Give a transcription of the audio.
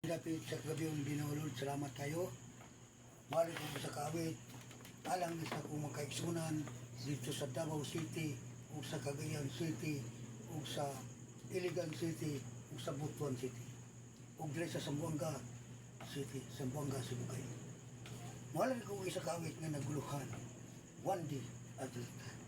Dapit sa gabi yung binulod, salamat kayo. Balik ko sa kawit, alang isa kong magkaigsunan dito sa Davao City, o sa Cagayan City, o sa Iligan City, o sa Butuan City, o dire sa Zamboanga City, Zamboanga, Sibugay. Balik ko isa kawit nga naguluhan, one day at a time.